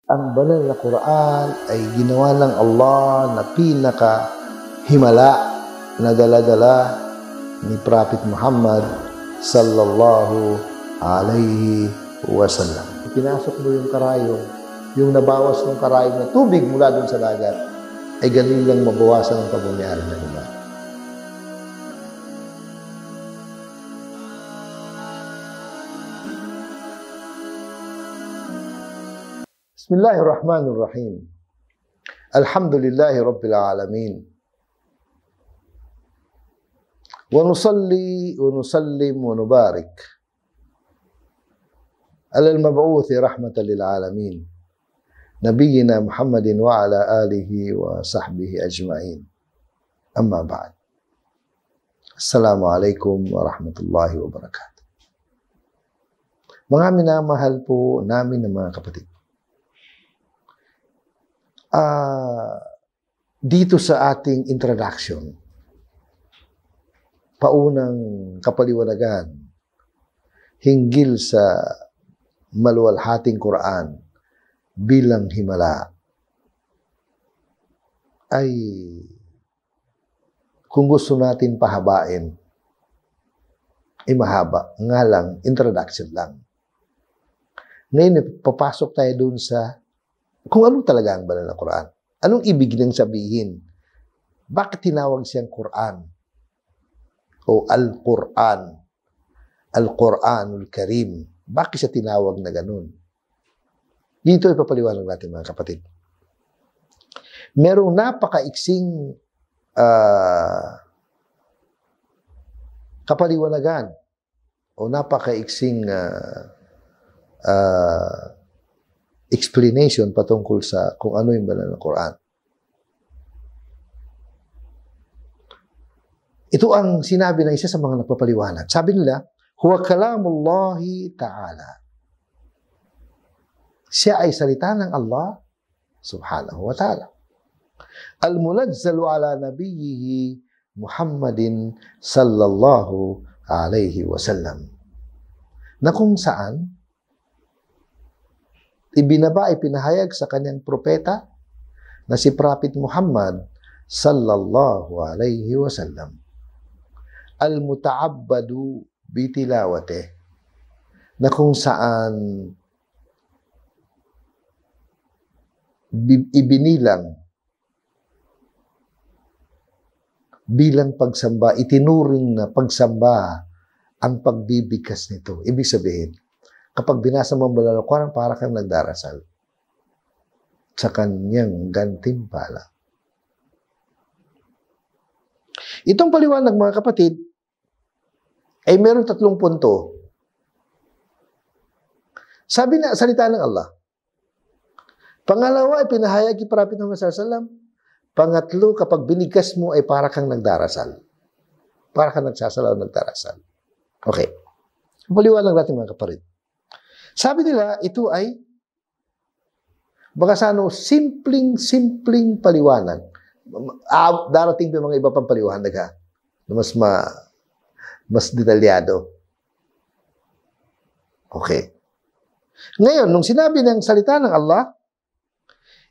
Ang banal na Quran ay ginawa ng Allah na pinaka-himala na dala-dala ni Prophet Muhammad sallallahu alayhi wasallam. Pinasok mo yung karayong, yung nabawas ng karayong na tubig mula dun sa dagat, ay ganun lang mabawasan ang pagyayari ng iba. Bismillahirrahmanirrahim. Alhamdulillahi Rabbil Alamin. Wa nusalli wa nusallim wa nubarik ala al-mab'uthi rahmatan lil alamin. Nabiyyina Muhammadin wa ala alihi wa sahbihi ajma'in. Amma ba'd. Assalamualaikum warahmatullahi wabarakatuh. Mga minamahal po namin ng mga kapatid. Dito sa ating introduction, paunang kapaliwanagan hinggil sa maluwalhating Quran bilang himala, ay kung gusto natin pahabain, ay mahaba. Nga lang, introduction lang. Ngayon, papasok tayo dun sa kung ano talaga ang banal na Quran. Anong ibig niyang sabihin? Bakit tinawag siyang Quran? O Al-Quran? Al-Quranul Karim. Bakit siya tinawag na ganun? Dito ipapaliwanag natin mga kapatid. Merong napakaiksing kapaliwanagan o napakaiksing explanation patungkol sa kung ano yung banal na Quran. Ito ang sinabi ng isa sa mga nagpapaliwanag. Sabi nila, huwa kalamullahi ta'ala. Siya ay salita ng Allah subhanahu wa ta'ala. Al-munazzalu ala nabiyyihi Muhammadin sallallahu alayhi wa sallam. Na kung saan ipinahayag sa kanyang propeta na si Prophet Muhammad sallallahu alayhi wa sallam. Al-muta'abbadu bitilawate, na kung saan ibinilang bilang pagsamba, itinuring na pagsamba ang pagbibigkas nito. Ibig sabihin, kapag binasa mo ang banal na Quran, para kang nagdarasal sa kanyang gantimpala. Itong paliwanag, mga kapatid, ay meron 3 punto. Sabi na, salita ng Allah. Pangalawa, ay pinahayag ni Prophet Muhammad sallallahu alaihi wasallam. Pangatlo, kapag binigkas mo, ay para kang nagdarasal. Para kang nagsasalaw nagdarasal. Okay. Paliwanag natin, mga kapatid. Sabi nila, ito ay baka sa simpleng paliwanag. Darating pa mga iba pang paliwanag ha, na mas detalyado. Okay. Ngayon, nung sinabi ng salita ng Allah,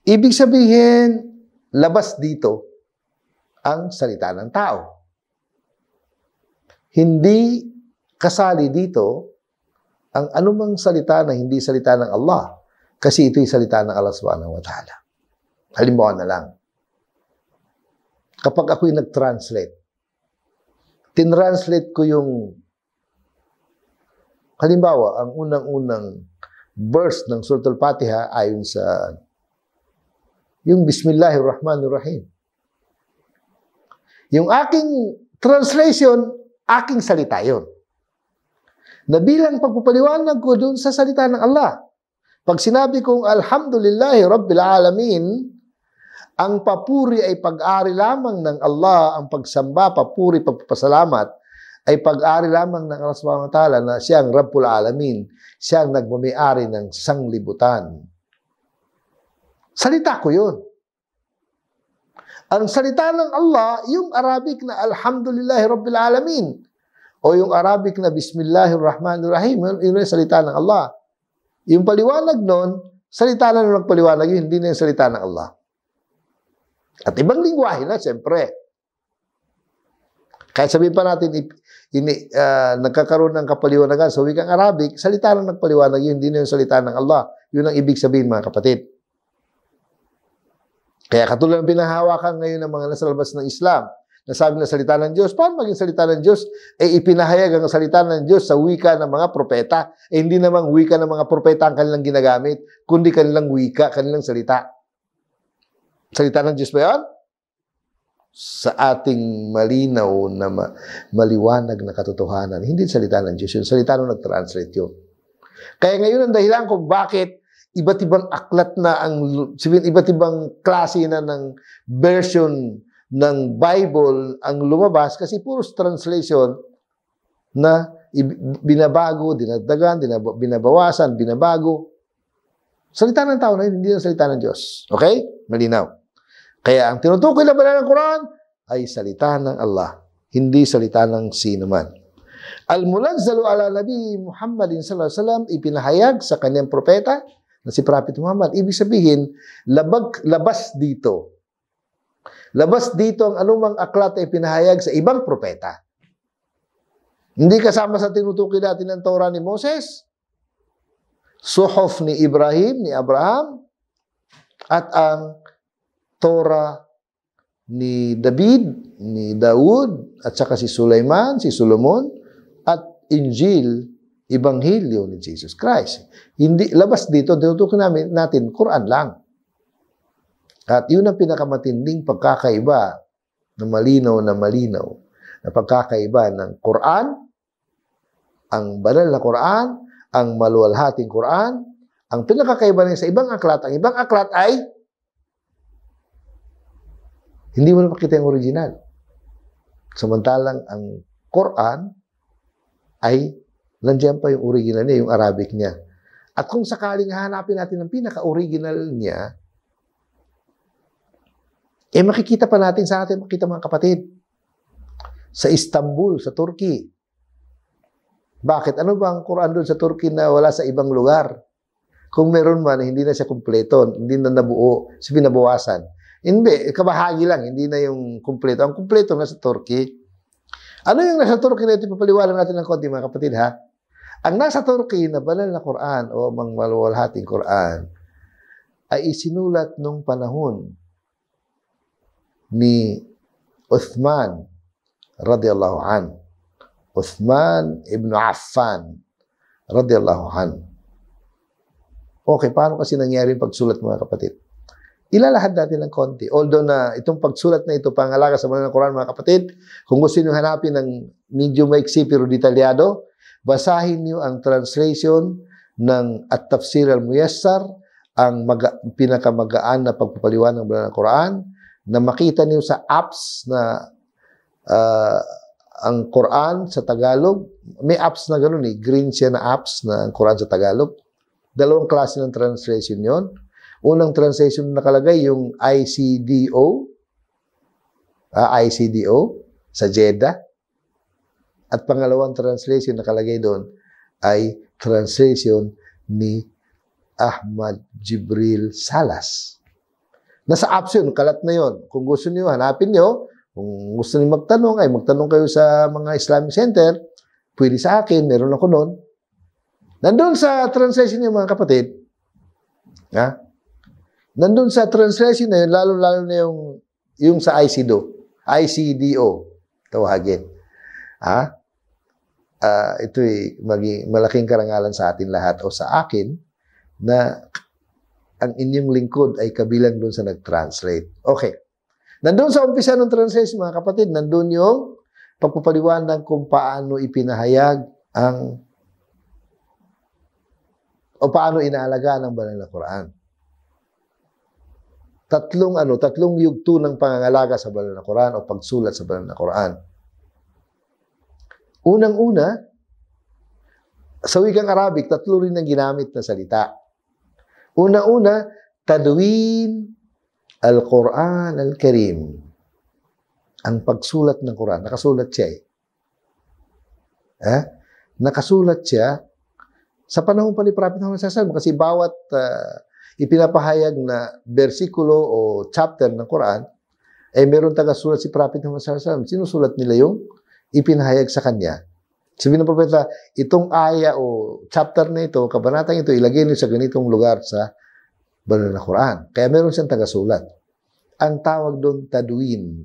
ibig sabihin, labas dito ang salita ng tao. Hindi kasali dito ang anumang salita na hindi salita ng Allah. Kasi ito'y salita ng Allah subhanahu wa ta'ala. Halimbawa na lang. Kapag ako'y nag-translate, tinranslate ko yung, halimbawa, ang unang-unang verse ng Suratul Fatiha ayon sa yung Bismillahirrahmanirrahim. Yung aking translation, aking salita yun. Na bilang pagpapaliwanag ko dun sa salita ng Allah. Pag sinabi kong Alhamdulillahi Rabbil Alamin, ang papuri ay pag-ari lamang ng Allah, ang pagsamba, papuri, pagpapasalamat, ay pag-ari lamang ng Allah subhanahu wa ta'ala na siyang Rabbul Alamin, siyang nagmamayari ng sanglibutan. Salita ko yun. Ang salita ng Allah, yung Arabic na Alhamdulillahi Rabbil Alamin, o yung Arabic na Bismillahirrahmanirrahim, yun yung salita ng Allah. Yung paliwanag nun, salita na nung nagpaliwanag yun, hindi na yung salita ng Allah. At ibang lingwahe na, siyempre. Kahit sabihin pa natin, nagkakaroon ng kapaliwanagan sa wikang Arabic, salita na nagpaliwanag yun, hindi na yung salita ng Allah. Yun ang ibig sabihin, mga kapatid. Kaya katulad ng pinahawakan ngayon ng mga nasa labas ng Islam, nasabi na salita ng Diyos, paano maging salita ng Diyos? Ipinahayag ang salita ng Diyos sa wika ng mga propeta. Hindi namang wika ng mga propeta ang kanilang ginagamit, kundi kanilang wika, kanilang salita. Salita ng Diyos ba yan? Sa ating malinaw na maliwanag na katotohanan, hindi salita ng Diyos yun. Salita nung nag-translate yun. Kaya ngayon ang dahilan kung bakit iba't ibang aklat na iba't ibang klase na ng version ng Bible ang lumabas kasi puro translation na binabago, dinagdagan, binabawasan, binabago. Salita ng tao na yun, hindi na salita ng Diyos. Okay? Malinaw. Kaya ang tinutukoy na banal ng Quran ay salita ng Allah, hindi salita ng sino man. Al-munazzalu ala Nabi Muhammadin sallallahu alaihi wasallam, ipinahayag sa kanyang propeta na si Prophet Muhammad. Ibig sabihin, labas dito. Labas dito ang anumang aklat ay pinahayag sa ibang propeta. Hindi kasama sa tinutukoy natin ng Torah ni Moses, Suhuf ni Ibrahim, ni Abraham, at ang Torah ni David, ni Daud, at saka si Sulaiman, si Solomon, at Injil, Ebanghelyo ni Jesus Christ. Hindi, labas dito, tinutukoy natin, Quran lang. At yun ang pinakamatinding pagkakaiba na malinaw na pagkakaiba ng Quran, ang banal na Quran, ang maluwalhating Quran, ang pinakakaiba niya sa ibang aklat. Ang ibang aklat ay hindi mo na makita yung original. Samantalang ang Quran ay nandiyan pa yung original niya, yung Arabic niya. At kung sakaling hanapin natin ang pinaka-original niya, makikita pa natin sa atin, makita mga kapatid, sa Istanbul, sa Turkey. Bakit? Ano ba ang Quran doon sa Turkey na wala sa ibang lugar? Kung meron man, hindi na siya kumpleto, hindi na nabuo, pinabawasan. Hindi, kabahagi lang, hindi na yung kumpleto. Ang kumpleto na sa Turkey. Ano yung nasa Turkey na ito? Papaliwalan natin ng konti mga kapatid, ha? Ang nasa Turkey na banal na Quran o mga maluwalhating Quran ay isinulat nung panahon ni Uthman radiyallahu an. Uthman ibn Affan radiyallahu an. Okay, paano kasi nangyari yung pagsulat mga kapatid? Ilalahad natin ng konti. Although na itong pagsulat na ito, pangalaga sa banal na Quran mga kapatid, kung gusto niyo hanapin ng medyo maiksi pero detalyado, basahin niyo ang translation ng At-Tafsir al-Muyassar, ang pinakamagaan na pagpapaliwanag ng banal na Quran, na makita niyo sa apps na ang Quran sa Tagalog. May apps na gano'n green siya na apps na ang Quran sa Tagalog. Dalawang klase ng translation yon. Unang translation na nakalagay yung ICDO sa Jeddah. At pangalawang translation nakalagay doon ay translation ni Ahmad Jibril Salas. Nasa apps yun, kalat na yun. Kung gusto niyo, hanapin niyo. Kung gusto niyo magtanong, ay magtanong kayo sa mga Islamic Center. Pwede sa akin, meron ako noon. Nandun sa translation niyo mga kapatid, ha? Nandun sa translation na yun, lalo-lalo na yung sa ICDO, tawagin. Ha? Ito'y malaking karangalan sa atin lahat o sa akin na ang inyong lingkod ay kabilang doon sa nag-translate. Okay. Nandun sa umpisa ng translation, mga kapatid, nandun yung pagpapaliwanag kung paano ipinahayag o paano inaalagaan ng banal na Quran. Tatlong yugto ng pangangalaga sa banal na Quran o pagsulat sa banal na Quran. Unang-una, sa wikang Arabic, tatlo rin ang ginamit na salita. Una-una, tadwin al-Quran al-Karim. Ang pagsulat ng Quran. Nakasulat siya Nakasulat siya sa panahon pa ni Prophet Muhammad sallallahu alaihi wasallam kasi bawat ipinapahayag na bersikulo o chapter ng Quran, ay meron taga-sulat si Prophet Muhammad sallallahu alaihi wasallam. Sinusulat nila yung ipinahayag sa kanya. Sabi ng propeta, itong aya o chapter na ito, kabanatang ito, ilagay niyo sa ganitong lugar sa banal na Quran. Kaya meron siyang taga-sulat. Ang tawag doon, tadwin.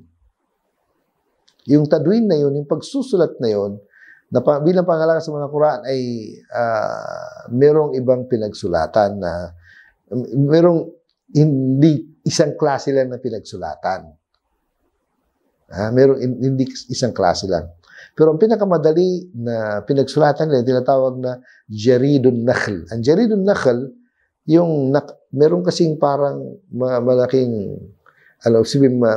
Yung tadwin na yun, yung pagsusulat na yun, na bilang pangalaga sa mga Quran ay merong ibang pinagsulatan na merong hindi isang klase lang na pinagsulatan. Merong hindi isang klase lang. Pero ang pinakamadali na pinagsulatan nila, tinatawag na Jaridun Nakhl. Ang Jaridun Nakhl, yung meron kasing parang malaking,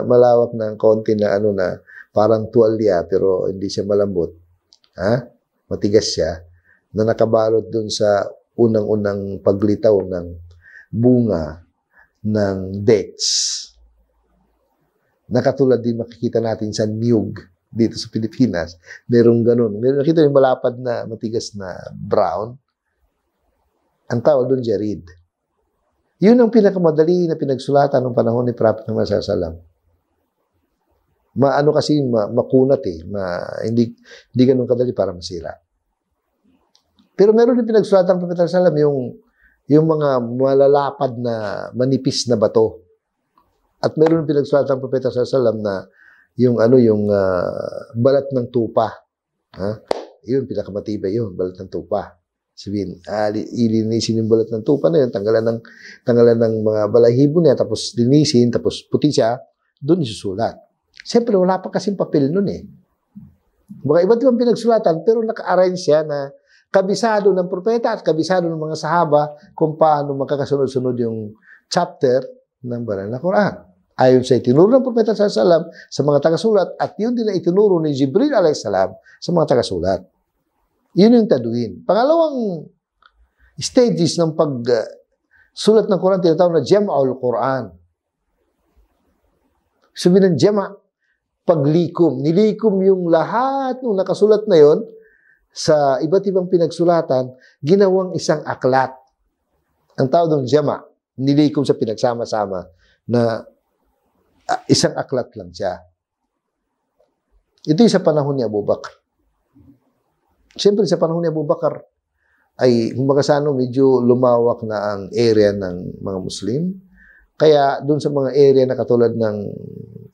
malawak ng konti na na parang tuwalya, pero hindi siya malambot. Matigas siya, na nakabalot dun sa unang-unang paglitaw ng bunga ng dates. Nakatulad din makikita natin sa niyog dito sa Pilipinas. Merong ganun. Nakita yung malapad na matigas na brown. Ang tawag doon, jarid. Yun ang pinakamadali na pinagsulatan ng panahon ni Prophet Muhammad sallallahu alaihi wasallam. Kasi makunat hindi ganun kadali para masira. Pero meron din pinagsulatan ng Prophet sallallahu alaihi wasallam yung mga malalapad na manipis na bato. At meron din pinagsulatan ng Prophet sallallahu alaihi wasallam na yung balat ng tupa. Yun, pinakamatibay yun, balat ng tupa. Sabihin, ilinisin yung balat ng tupa na yun, tanggalan ng mga balahibo niya, tapos linisin, tapos puti siya, doon isusulat. Siyempre, wala pa kasing papel nun Baka iba't ibang pinagsulatan, pero naka-arrange siya na kabisado ng propeta at kabisado ng mga sahaba kung paano magkakasunod-sunod yung chapter ng banal na Quran. Ayon sa itinuro ng propeta sallallahu alaihi wasallam sa mga tagasulat at yun din na itinuro ni Jibril alaihi salam sa mga tagasulat. Yun yung tadwin. Pangalawang stages ng pagsulat ng Quran, tinatawag na Jam'ul Quran. Sabi ng Jama', paglikom. Nilikom yung lahat ng nakasulat na yon sa iba't ibang pinagsulatan, ginawang isang aklat. Ang tawag ng Jama', nilikom sa pinagsama-sama na isang aklat lang siya. Ito yung sa panahon ni Abu Bakar. Siyempre, sa panahon ni Abu Bakar, ay medyo lumawak na ang area ng mga Muslim. Kaya, doon sa mga area na katulad ng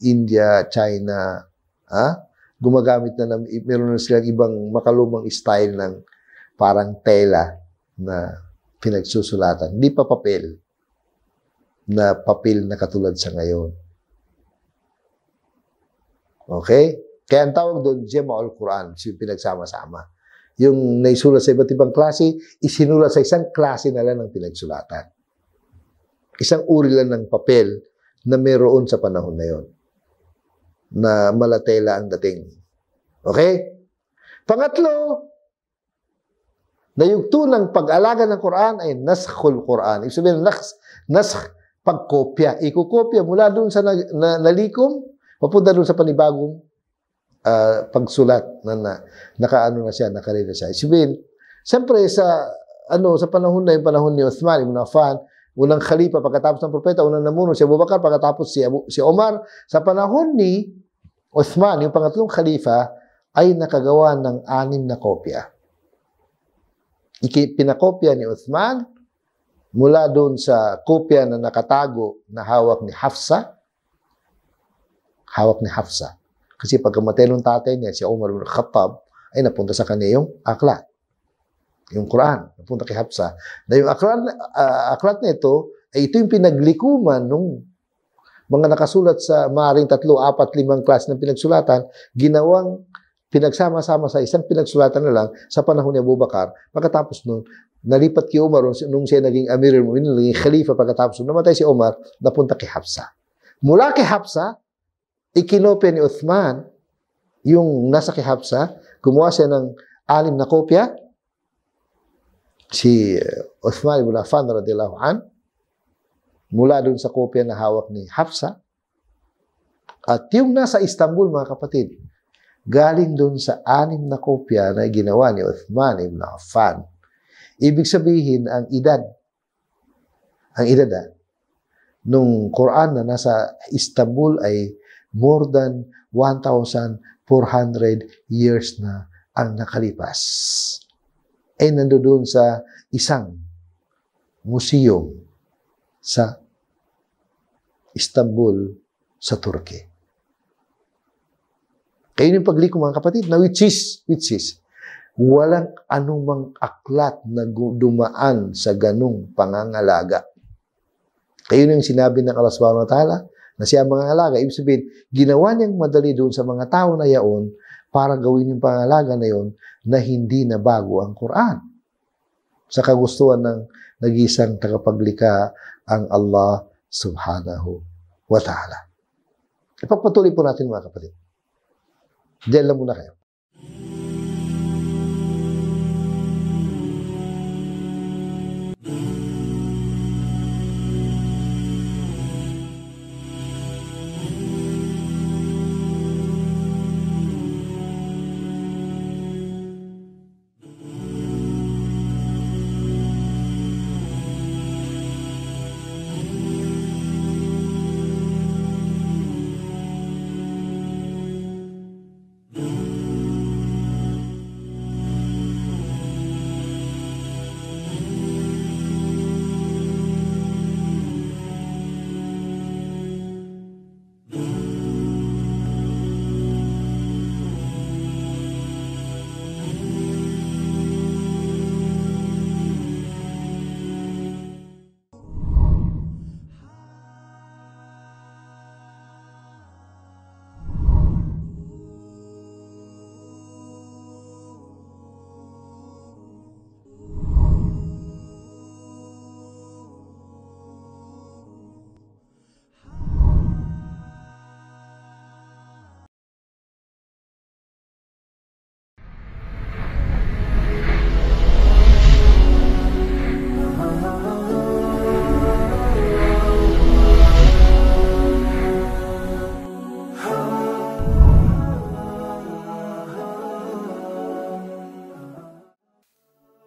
India, China, gumagamit meron na silang ibang makalumang style ng parang tela na pinagsusulatan. Hindi pa papel na katulad sa ngayon. Okay? Kaya ang tawag doon, Jam'ul Quran, yung pinagsama-sama. Yung naisulat sa iba't ibang klase, isinulat sa isang klase na lang ng pinagsulatan. Isang uri lang ng papel na meron sa panahon na yon, na malatela ang dating. Okay? Pangatlo, na yugto ng pag-alaga ng Quran ay naskhul Quran. Ibig sabihin, naskh, pagkopya. Ikukopya mula doon sa nalikom, papunta doon sa panibagong pagsulat na nakaano na siya, nakarela siya. Sabihin, siyempre sa panahon na yung panahon ni Uthman ibn Affan, unang khalifa pagkatapos ng propeta, unang namuno si Abu Bakar, pagkatapos si Omar, sa panahon ni Uthman, yung pangatlong khalifa, ay nakagawa ng 6 na kopya. Pinakopya ni Uthman mula doon sa kopya na nakatago na hawak ni Hafsa. Kasi pagkamatay ng tatay niya, si Umar ibn Khattab, ay napunta sa kanya yung aklat. Yung Quran, napunta kay Hafsa. Na yung aklat na ito, ay ito yung pinaglikuman nung mga nakasulat sa maaaring 3, 4, 5 klase ng pinagsulatan, ginawang pinagsama-sama sa isang pinagsulatan na lang sa panahon ni Abu Bakar. Pagkatapos nun, nalipat kay Umar nung siya naging Amirul Mu'minin, naging Khalifa pagkatapos nung namatay si Umar, napunta kay Hafsa. Mula kay Hafsa, ikinopya ni Uthman yung nasa kay Hafsa, gumawa siya ng 6 na kopya. Si Uthman ibn Affan radhiyallahu an, mula dun sa kopya na hawak ni Hafsa. At yung nasa Istanbul, mga kapatid, galing dun sa 6 na kopya na ginawa ni Uthman ibn Affan. Ibig sabihin, ang edad ang edad nung Quran na nasa Istanbul ay more than 1,400 years na ang nakalipas. Ay nandoon sa isang museum sa Istanbul sa Turkey. Kaya yung pagliko mga kapatid, na which is, walang anumang aklat na dumaan sa ganung pangangalaga. Kaya yung sinabi ng Allah subhanahu wa ta'ala na siya mangangalaga. Ibig sabihin, ginawa niyang madali doon sa mga tao na yaon para gawin yung pangangalaga na yon na hindi na bago ang Quran. Sa kagustuhan ng nag-isang tagapaglikha ang Allah subhanahu wa ta'ala. Ipagpatuloy po natin mga kapatid. Diyan lang muna kayo.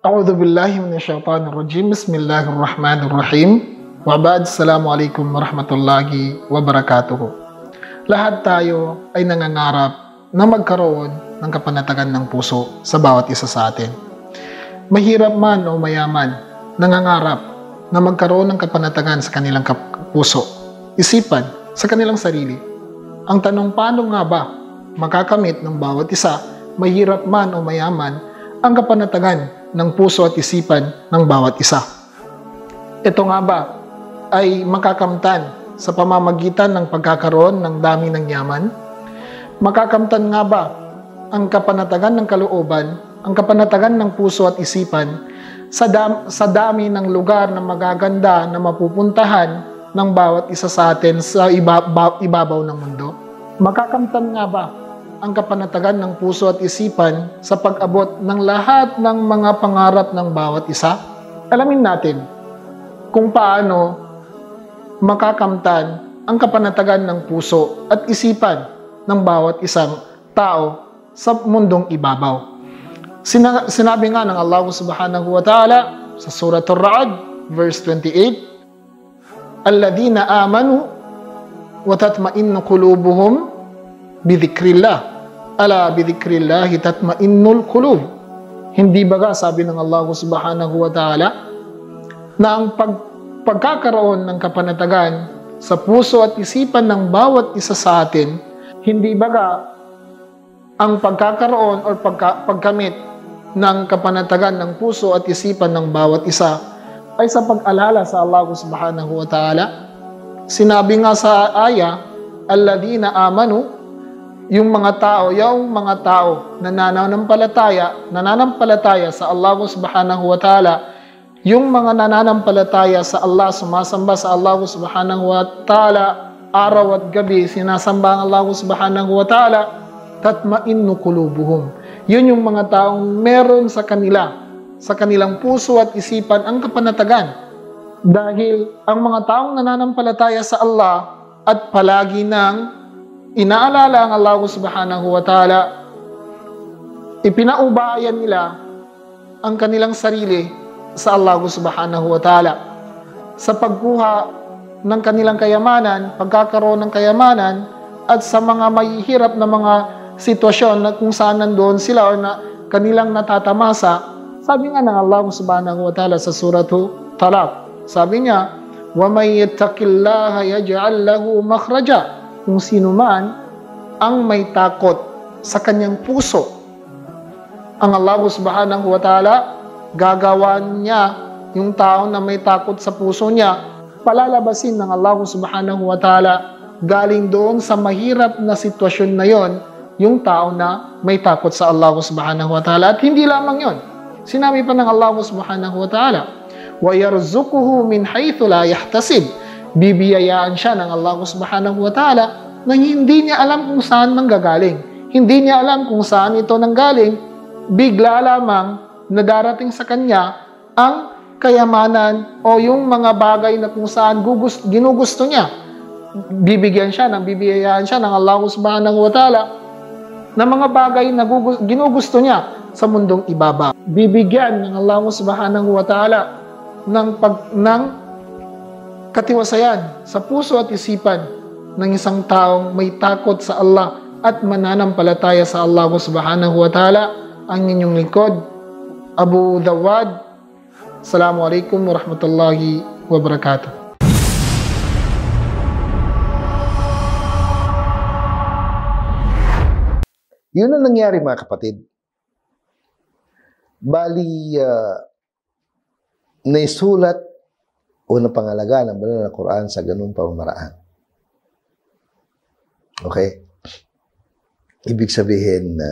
A'udzu billahi minasyaitonir rajim. Bismillahirrahmanirrahim. Wa ba'd. Assalamualaikum warahmatullahi wabarakatuh. Lahat tayo ay nangangarap na magkaroon ng kapanatagan ng puso sa bawat isa sa atin. Mahirap man o mayaman, nangangarap na magkaroon ng kapanatagan sa kanilang puso, isipan, sa kanilang sarili. Ang tanong, paano nga ba makakamit ng bawat isa, mahirap man o mayaman, ang kapanatagan ng puso at isipan ng bawat isa? Ito nga ba ay makakamtan sa pamamagitan ng pagkakaroon ng dami ng yaman? Makakamtan nga ba ang kapanatagan ng kalooban, ang kapanatagan ng puso at isipan sa dami ng lugar na magaganda na mapupuntahan ng bawat isa sa atin sa ibabaw ng mundo? Makakamtan nga ba ang kapanatagan ng puso at isipan sa pag-abot ng lahat ng mga pangarap ng bawat isa? Alamin natin kung paano makakamtan ang kapanatagan ng puso at isipan ng bawat isang tao sa mundong ibabaw. Sinabi nga ng Allah subhanahu wa ta'ala sa Surah Ar-Ra'd, verse 28, Alladhina amanu wa tatma'innu qulubuhum bidhikrillah. Ala bidhikrillahi tatma'innul qulub. Hindi ba sabi ng Allah subhanahu wa ta'ala na ang pagkakaroon ng kapanatagan sa puso at isipan ng bawat isa sa atin, hindi ba ang pagkakaroon o pagkamit ng kapanatagan ng puso at isipan ng bawat isa ay sa pag-alala sa Allah subhanahu wa ta'ala? Sinabi nga sa aya, alladhina amanu, yung mga tao na nananampalataya sa Allah subhanahu wa ta'ala, yung mga nananampalataya sa Allah, sumasamba sa Allah subhanahu wa ta'ala, araw at gabi, sinasamba ang Allah subhanahu wa ta'ala, tatma'innu qulubuhum. Yun yung mga taong meron sa kanilang puso at isipan ang kapanatagan. Dahil ang mga taong nananampalataya sa Allah at palagi nang inaalala ang Allah subhanahu wa ta'ala, ipinaubayan nila ang kanilang sarili sa Allah subhanahu wa ta'ala. sa pagkuha ng kanilang kayamanan, pagkakaroon ng kayamanan, at sa mga mahihirap na mga sitwasyon na kung saan nandoon sila o na kanilang natatamasa. Sabi nga ng Allah subhanahu wa ta'ala sa suratu Talaq, sabi niya, وَمَنْ يَتَّقِ اللَّهَ يَجْعَلْ لَهُ مَخْرَجًا. Kung sino man ang may takot sa kanyang puso, ang Allah subhanahu wa ta'ala, gagawan niya yung tao na may takot sa puso niya, palalabasin ng Allah subhanahu wa ta'ala galing doon sa mahirap na sitwasyon na yon, yung tao na may takot sa Allah subhanahu wa ta'ala. At hindi lamang yon, sinabi pa ng Allah subhanahu wa ta'ala, وَيَرْزُقُهُ مِنْ حَيْثُ لَا يَحْتَسِبْ. Bibiyayaan siya ng Allah subhanahu wa ta'ala na hindi niya alam kung saan manggagaling. Hindi niya alam kung saan ito nanggaling. Bigla lamang na darating sa kanya ang kayamanan o yung mga bagay na kung saan ginugusto niya. Bibigyan siya, bibiyayaan siya ng Allah subhanahu wa ta'ala na mga bagay na ginugusto niya sa mundong ibaba. Bibigyan ng Allah subhanahu wa ta'ala ng katiwasayan sa puso at isipan ng isang taong may takot sa Allah at mananampalataya sa Allah subhanahu wa ta'ala. Ang inyong lingkod, Abu Dawad. Assalamualaikum warahmatullahi wabarakatuh. Yun ang nangyari, mga kapatid. Bali, naisulat o napangalaga ng banal na Quran sa ganung pamamaraan. Okay? Ibig sabihin na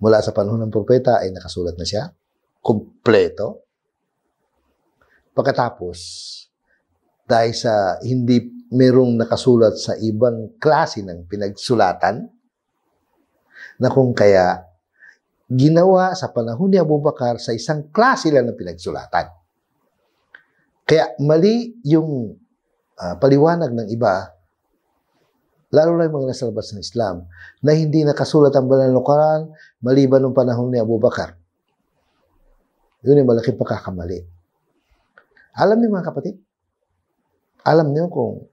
mula sa panahon ng propeta ay nakasulat na siya, kumpleto. Pagkatapos, dahil sa hindi merong nakasulat sa ibang klase ng pinagsulatan, na kung kaya ginawa sa panahon ni Abu Bakar sa isang klase lang ng pinagsulatan. Kaya mali yung paliwanag ng iba, lalo na yung mga nasa labas ng Islam, na hindi nakasulat ang banal na Quran maliban ng panahon ni Abu Bakar. Yun yung malaking pagkakamali. Alam niyo, mga kapatid? Alam niyo kung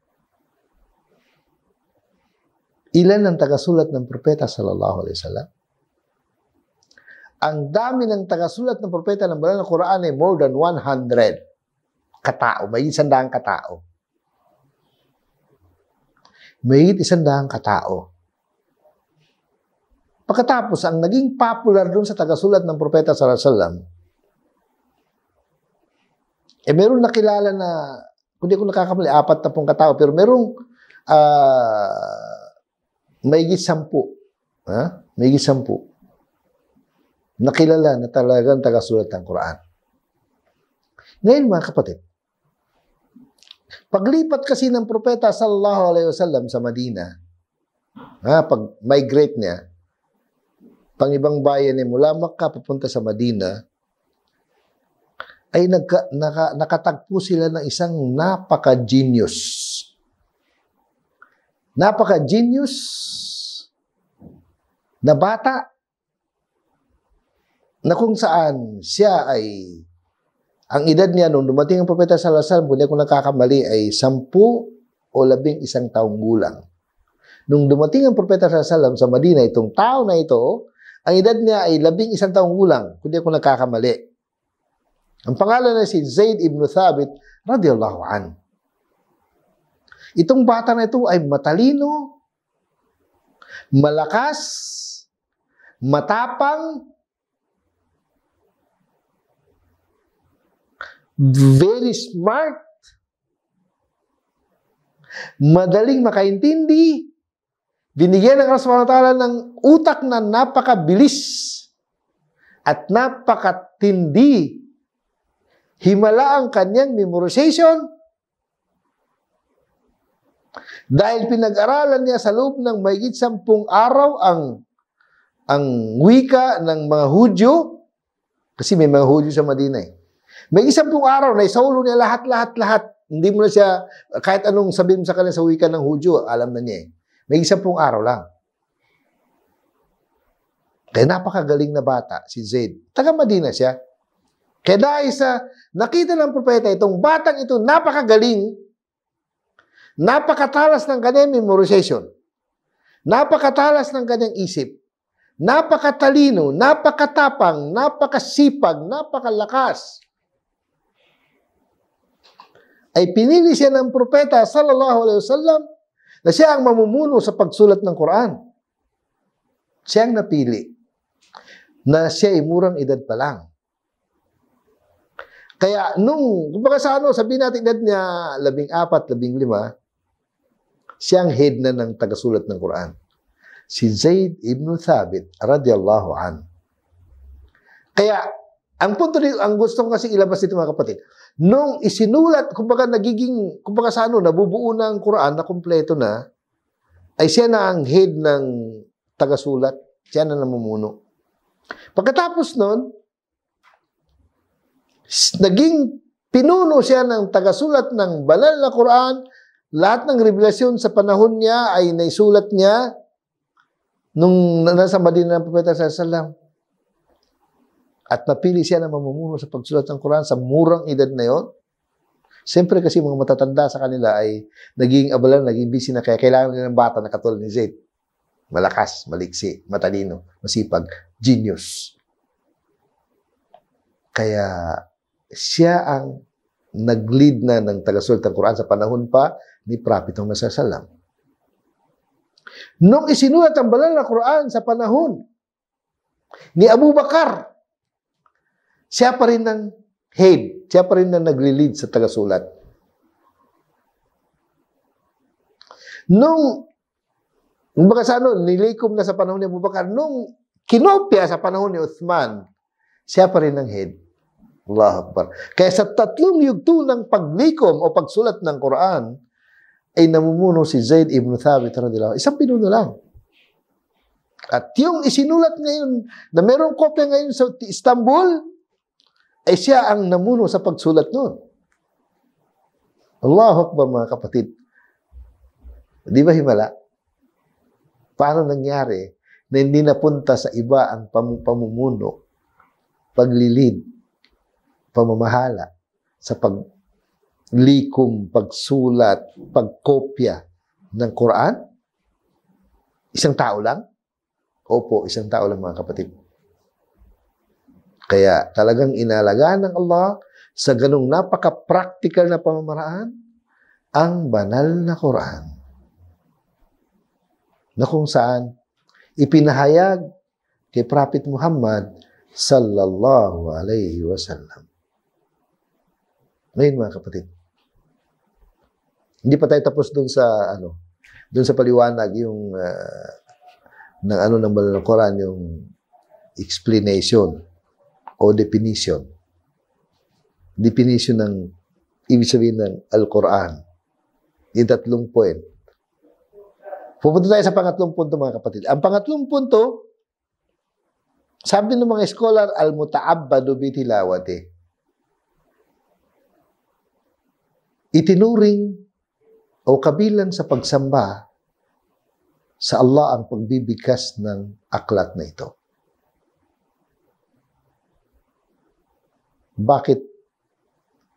ilan ang tagasulat ng propeta sallallahu alaihi wasallam? Ang dami ng tagasulat ng propeta ng banal na Quran ay more than 100 katao. May 100 katao. May 100 katao. Pagkatapos, ang naging popular dun sa tagasulat ng propeta sallallahu alaihi wasallam, meron nakilala na, kung di ko nakakamali, 40 katao, pero merong mahigit 10. Mahigit 10. Nakilala na talagang tagasulat ng Quran. Ngayon, mga kapatid, paglipat kasi ng propeta sallallahu alaihi wasallam sa Madina, pag migrate niya, pang ibang bayan niya mula Makkah papunta sa Madina, ay nakatagpo sila ng isang napaka-genius. Napaka-genius na bata na kung saan siya ay, ang edad niya nung dumating ang propeta sallallahu alaihi wasallam, kung di ako nakakamali, ay 10 o 11 taong gulang. Nung dumating ang propeta sallallahu alaihi wasallam sa Madina, itong tao na ito, ang edad niya ay 11 taong gulang, kung di ako nakakamali. Ang pangalan na si Zaid ibn Thabit radiyallahu an. Itong bata na ito ay matalino, malakas, matapang, very smart, madaling makaintindi, binigyan ng Allah subhanahu wa ta'ala ng utak na napakabilis at napakatindi. Himala ang kanyang memorization dahil pinag-aralan niya sa loob ng mahigit 10 araw ang wika ng mga Hudyo, kasi may mga Hudyo sa Madina eh. May 10 araw na isaulo niya lahat. Hindi mo na siya, kahit anong sabihin sa kanya sa wika ng Hudyo, alam na niya eh. May 10 araw lang. Kaya napakagaling na bata, si Zaid. Taga Madina siya. Kaya dahil sa nakita ng propeta, itong batang ito napakagaling, napakatalas ng kanyang memorization, napakatalas ng kanyang isip, napakatalino, napakatapang, napakasipag, napakalakas, ay pinili siya ng propeta sallallahu alaihi wasallam na siya ang mamumuno sa pagsulat ng Quran. Siya ang napili na siya ay murang edad pa lang. Kaya kumbaga sa sabihin natin edad niya 14, 15, siya ang head na ng tagasulat ng Quran. Si Zayd ibn Thabit radiyallahu an. Kaya, ang punto dito, ang gusto ko kasi ilabas dito mga kapatid, nung isinulat, kumbaga nabubuo na ang Quran na kumpleto na, ay siya na ang head ng tagasulat, siya na namumuno. Pagkatapos nun, naging pinuno siya ng tagasulat ng banal na Quran. Lahat ng revelasyon sa panahon niya ay naisulat niya nung nasa Madina ng Propeta sallallahu alaihi wasallam. At napili siya na mamumuno sa pagsulat ng Quran sa murang edad na yon. Siyempre kasi mga matatanda sa kanila ay naging abala, naging busy na, kaya kailangan nila ng bata na katulad ni Zayd. Malakas, maliksi, matalino, masipag, genius. Kaya siya ang nag-lead na ng tagasulat ng Quran sa panahon pa ni Prophet Muhammad sallallahu alaihi wasallam. Nung isinulat ang banal na Quran sa panahon ni Abu Bakar, siya pa rin ang head, siya pa rin ang nagli-lead sa tagasulat. Nung nilikom na sa panahon ni Abu Bakar, nung kinopya sa panahon ni Uthman, siya pa rin ang head. Allahu Akbar. Kaya sa 3 yugto ng paglikom o pagsulat ng Quran, ay namumuno si Zayd ibn Thabit radhiyallahu anhu. Isang pinuno lang. At yung isinulat ngayon, na merong kopya ngayon sa Istanbul, ay siya ang namuno sa pagsulat noon. Allahu Akbar mga kapatid. Di ba himala? Paano nangyari na hindi napunta sa iba ang pamumuno, paglilid, pamamahala sa paglikom, pagsulat, pagkopya ng Quran? Isang tao lang? Opo, isang tao lang mga kapatid. Kaya talagang inalagaan ng Allah sa ganung napaka-practical na pamamaraan ang banal na Quran, na kung saan ipinahayag kay Prophet Muhammad sallallahu alaihi wasallam. Ngayon mga kapatid, hindi pa tayo tapos doon sa paliwanag yung ng banal na Quran, yung explanation o definition. Definition ng ibig sabihin ng Al-Quran. Yung 3 point. Pupunta tayo sa pangatlong punto mga kapatid. Ang pangatlong punto, sabi ng mga scholar, al-muta'abbadu bitilawati. Itinuring o kabilang sa pagsamba sa Allah ang pagbibigkas ng aklat na ito. Bakit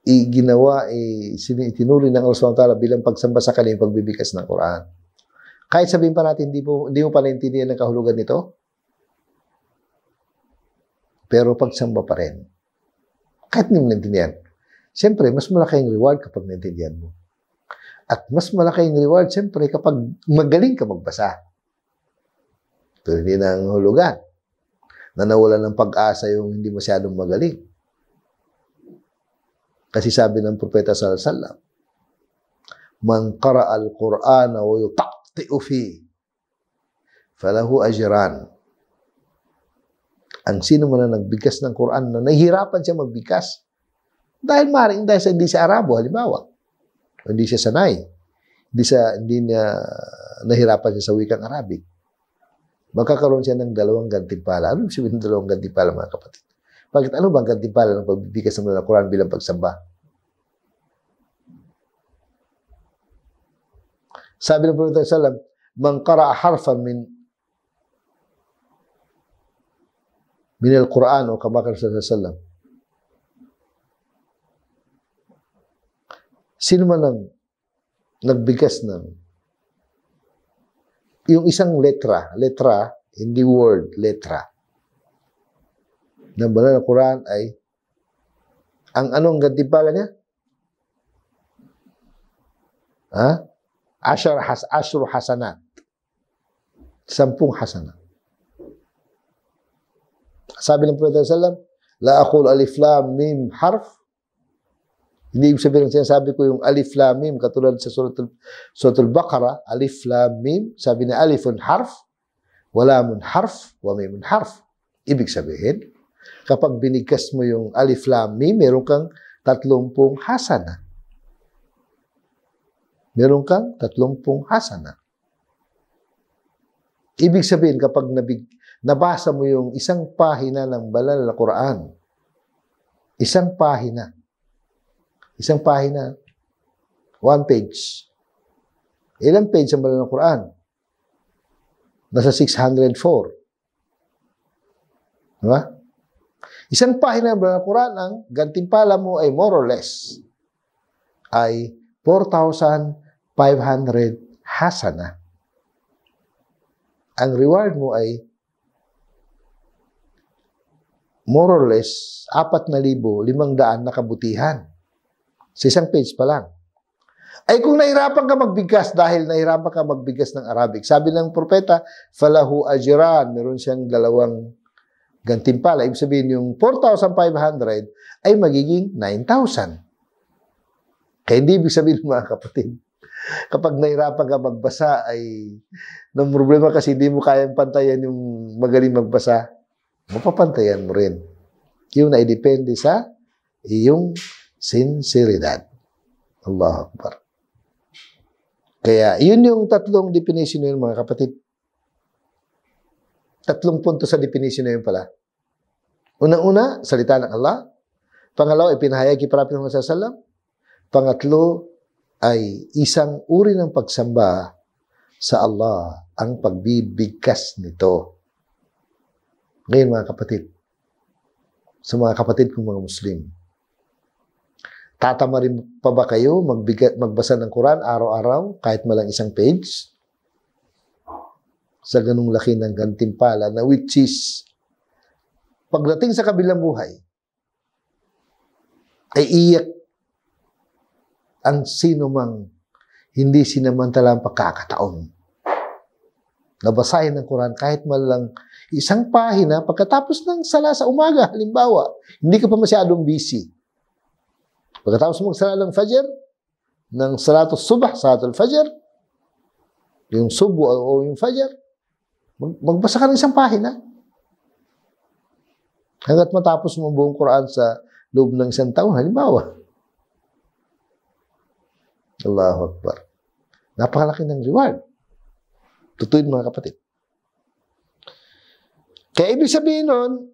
itinuring ng Allah SWT bilang pagsamba sa kanya yung pagbibigkas ng Quran? Kahit sabihin pa natin, hindi mo pa naintindihan ng kahulugan nito, pero pagsamba pa rin. Kahit hindi mo naintindihan. Siyempre, mas malaki yung reward kapag naintindihan mo. At mas malaki yung reward, siyempre, kapag magaling ka magbasa. Pero hindi na ang hulugan. Na nawalan ng pag-asa yung hindi masyadong magaling. Kasi sabi ng Propeta sallallahu alaihi wasallam, man qara'a al-Qur'ana wa yutaqti'u fi falahu ajran. Ang sino man na nagbigkas ng Quran na nahihirapan siya magbigkas dahil hindi siya Arabo, halimbawa, hindi siya sanay, hindi niya nahirapan siya sa wikang Arabic, magkakaroon siya ng 2 gantimpala. Ano sabihin ng 2 gantimpala mga kapatid? Bakit ano bang gantimpala ng pagbibigkas ng Quran bilang pagsamba? Sabi ng Propeta sallallahu alaihi wasallam, man qara'a harfan min al-Quran o kama qala sallallahu alaihi wasallam, Sino man ang nagbigas ng yung isang letra, hindi word, letra, ng banal na Quran ay ang anong gantimpala niya? Ashru hasanat. 10 hasanat. Sabi ng Prophet sallallahu la aqul alif lam mim harf. Hindi ibig sabihin ng sinasabi ko yung alif lam mim katulad sa suratul Baqarah, alif lam mim, sabi na alifun harf, wa lamun harf, wa mimun harf. Ibig sabihin, kapag binigkas mo yung alif lam mim, meron kang 30 hasana. Meron kang 30 hasana. Ibig sabihin, kapag nabasa mo yung isang pahina ng banal na Quran, isang pahina, 1 page. Ilang page ang banal na Quran? Nasa 604. Diba? Isang pahina ng banal na Quran, ang gantimpala mo ay more or less ay 4,500 hasana. Ang reward mo ay more or less 4,500 na kabutihan. Sa isang page pa lang. Ay kung nahirapan ka magbigas dahil nahirapan ka magbigas ng Arabic, sabi ng propeta, falahu ajran, meron siyang 2 gantimpala. Ibig sabihin yung 4,500 ay magiging 9,000. Kaya hindi ibig sabihin mga kapatid, kapag nahirapan ka magbasa ay ng problema kasi hindi mo kayang pantayan yung magaling magbasa, mapapantayan mo rin. Yung naidepende sa iyong sinseridad. Allahu Akbar. Kaya, yun yung 3 definition yun, mga kapatid. 3 punto sa definition na yun pala. Unang-una, salita ng Allah. Pangalawa, ipinahayag kay Prophet Muhammad sallallahu alaihi wasallam. Pangatlo, ay isang uri ng pagsamba sa Allah ang pagbibigkas nito. Ngayon, mga kapatid, sa mga kapatid kong mga Muslim, tatama rin pa ba kayo magbasa ng Quran araw-araw kahit malang isang page? Sa ganung laki ng gantimpala na which is pagdating sa kabilang buhay ay iyak ang sino mang hindi sinamantalang pagkakataon. Nabasahin ng Quran kahit malang isang pahina pagkatapos ng sala sa umaga, halimbawa, hindi ka pa masyadong busy. Pagkatapos mo magsala ng Fajr, ng Salatul Subh, Salatul Fajr, yung Subu o yung Fajr, magbasa ka ng isang pahina. Hanggat matapos mo buong Quran sa loob ng isang taon, halimbawa. Allahu Akbar. Napakalaki ng reward. Tutuin mga kapatid. Kaya ibig sabihin nun,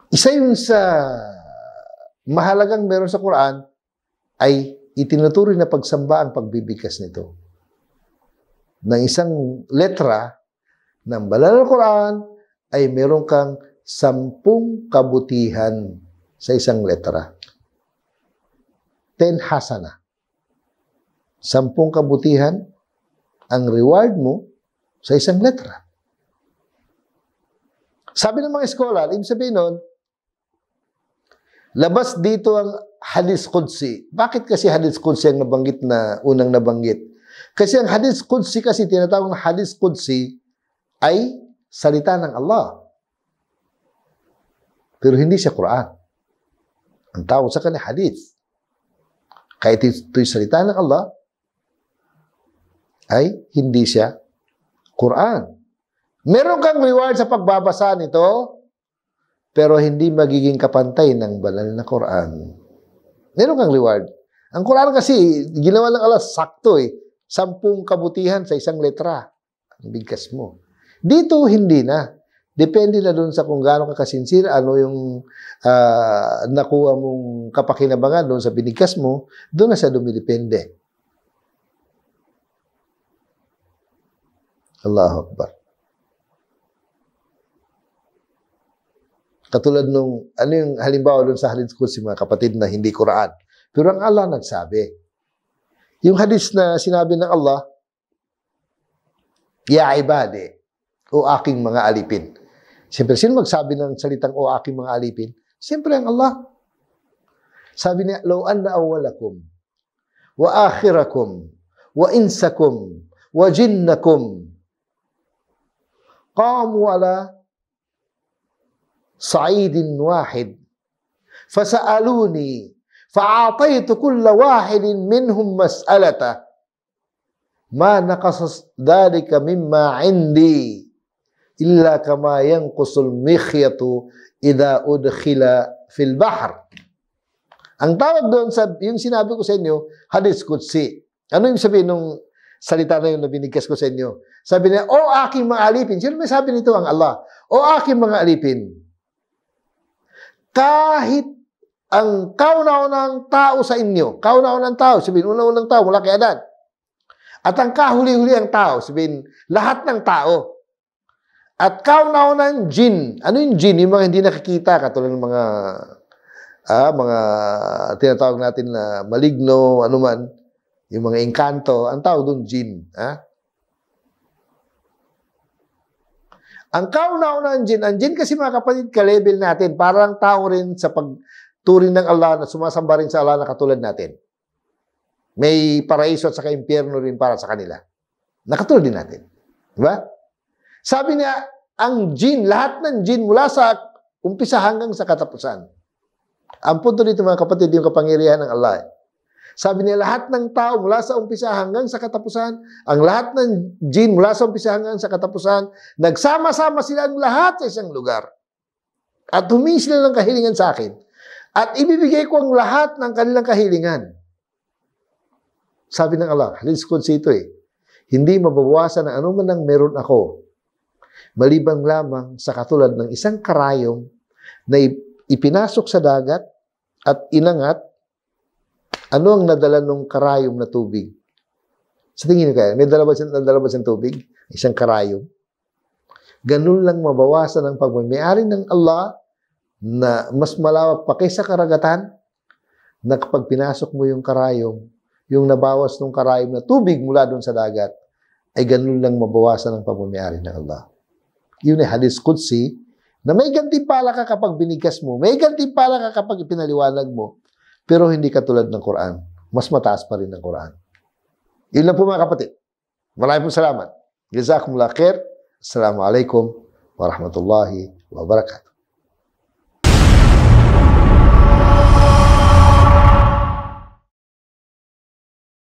isa yun sa mahalagang meron sa Quran ay itinuturing na pagsamba ang pagbibigkas nito. Ng isang letra ng banal na Quran ay meron kang 10 kabutihan sa isang letra. 10 hasana. 10 kabutihan ang reward mo sa isang letra. Sabi ng mga scholar, ibig sabihin nun, labas dito ang Hadith Qudsi. Bakit kasi Hadith Qudsi ang nabanggit na unang nabanggit? Kasi ang Hadith Qudsi kasi tinatawag na Hadith Qudsi ay salita ng Allah. Pero hindi siya Quran. Ang tawag sa kanya Hadith. Kahit ito'y salita ng Allah, ay hindi siya Quran. Meron kang reward sa pagbabasa nito, pero hindi magiging kapantay ng banal na Quran. Meron kang reward. Ang Quran kasi, ginawa ng Allah, sakto 10 kabutihan sa isang letra. Ang bigkas mo. Dito, hindi na. Depende na dun sa kung gaano ka kasinsir, ano yung nakuha mong kapakinabangan doon sa binigkas mo, doon na sa dumidepende. Allahu Akbar. Katulad nung, ano yung halimbawa doon sa Hadith Qudsi, mga kapatid, na hindi Quran. Pero ang Allah nagsabi. Yung hadis na sinabi ng Allah, Ya ibadi, o aking mga alipin. Siyempre, sino magsabi ng salitang o aking mga alipin? Siyempre ang Allah. Sabi niya, Law anna awwalakum, wa akhirakum, wa insakum, wa jinnakum, qamu ala sa'idin wahid, fasa'aluni, fa'ataytu kulla wahidin minhum mas'alata, ma naqasas dhalika mimma indi, illa kama yanqusul mikhyatu idha udkhila fil bahr. Ang tawag doon sa, yung sinabi ko sa inyo, hadis qudsi. Ano yung sabihin nung salita na yun na binigkas ko sa inyo? Sabi niya, O aking mga alipin. Sino may sabi nito? Ang Allah. O aking mga alipin. Kahit ang kauna-unang tao sa inyo, kauna-unang tao, sabihin, una-unang tao, mula kay Adan. At ang kahuli-huli ang tao, sabihin, lahat ng tao. At kauna-unang jin. Ano yung jin? Yung mga hindi nakikita, katulad ng mga tinatawag natin na maligno, anuman, yung mga engkanto, ang tawag doon jin. Ang kauna-unang jin, ang jin kasi mga kapatid, ka-level natin, parang tao rin sa pagturing ng Allah na sumasamba rin sa Allah na katulad natin. May paraiso at saka impyerno rin para sa kanila. Nakatulad din natin. Diba? Sabi niya, ang jin, lahat ng jin mula sa umpisa hanggang sa katapusan. Ang punto dito mga kapatid, yung kapangyarihan ng Allah. Sabi niya, lahat ng tao mula sa umpisa hanggang sa katapusan, ang lahat ng jin mula sa umpisa hanggang sa katapusan, nagsama-sama silang lahat sa isang lugar. At humingi sila ng kahilingan sa akin. At ibibigay ko ang lahat ng kanilang kahilingan. Sabi ng Allah, hadis qudsi ito hindi mababawasan ng anuman ang meron ako, maliban lamang sa katulad ng isang karayom na ipinasok sa dagat at inangat. Ano ang nadala ng karayom na tubig? Sa tingin niyo kaya, may nadala ba siyang tubig? Isang karayom. Ganun lang mabawasan ang pagmamayari ng Allah na mas malawak pa kaysa karagatan na kapag pinasok mo yung karayom, yung nabawas ng karayom na tubig mula doon sa dagat, ay ganun lang mabawasan ang pagmamayari ng Allah. Yun ay hadis qudsi na may gantimpala ka kapag binigkas mo, may gantimpala ka kapag ipinaliwanag mo, pero hindi katulad ng Quran. Mas mataas pa rin ng Quran. Yun lang po mga kapatid. Maraming salamat. Jazakumullah khair. Assalamualaikum warahmatullahi wabarakatuh.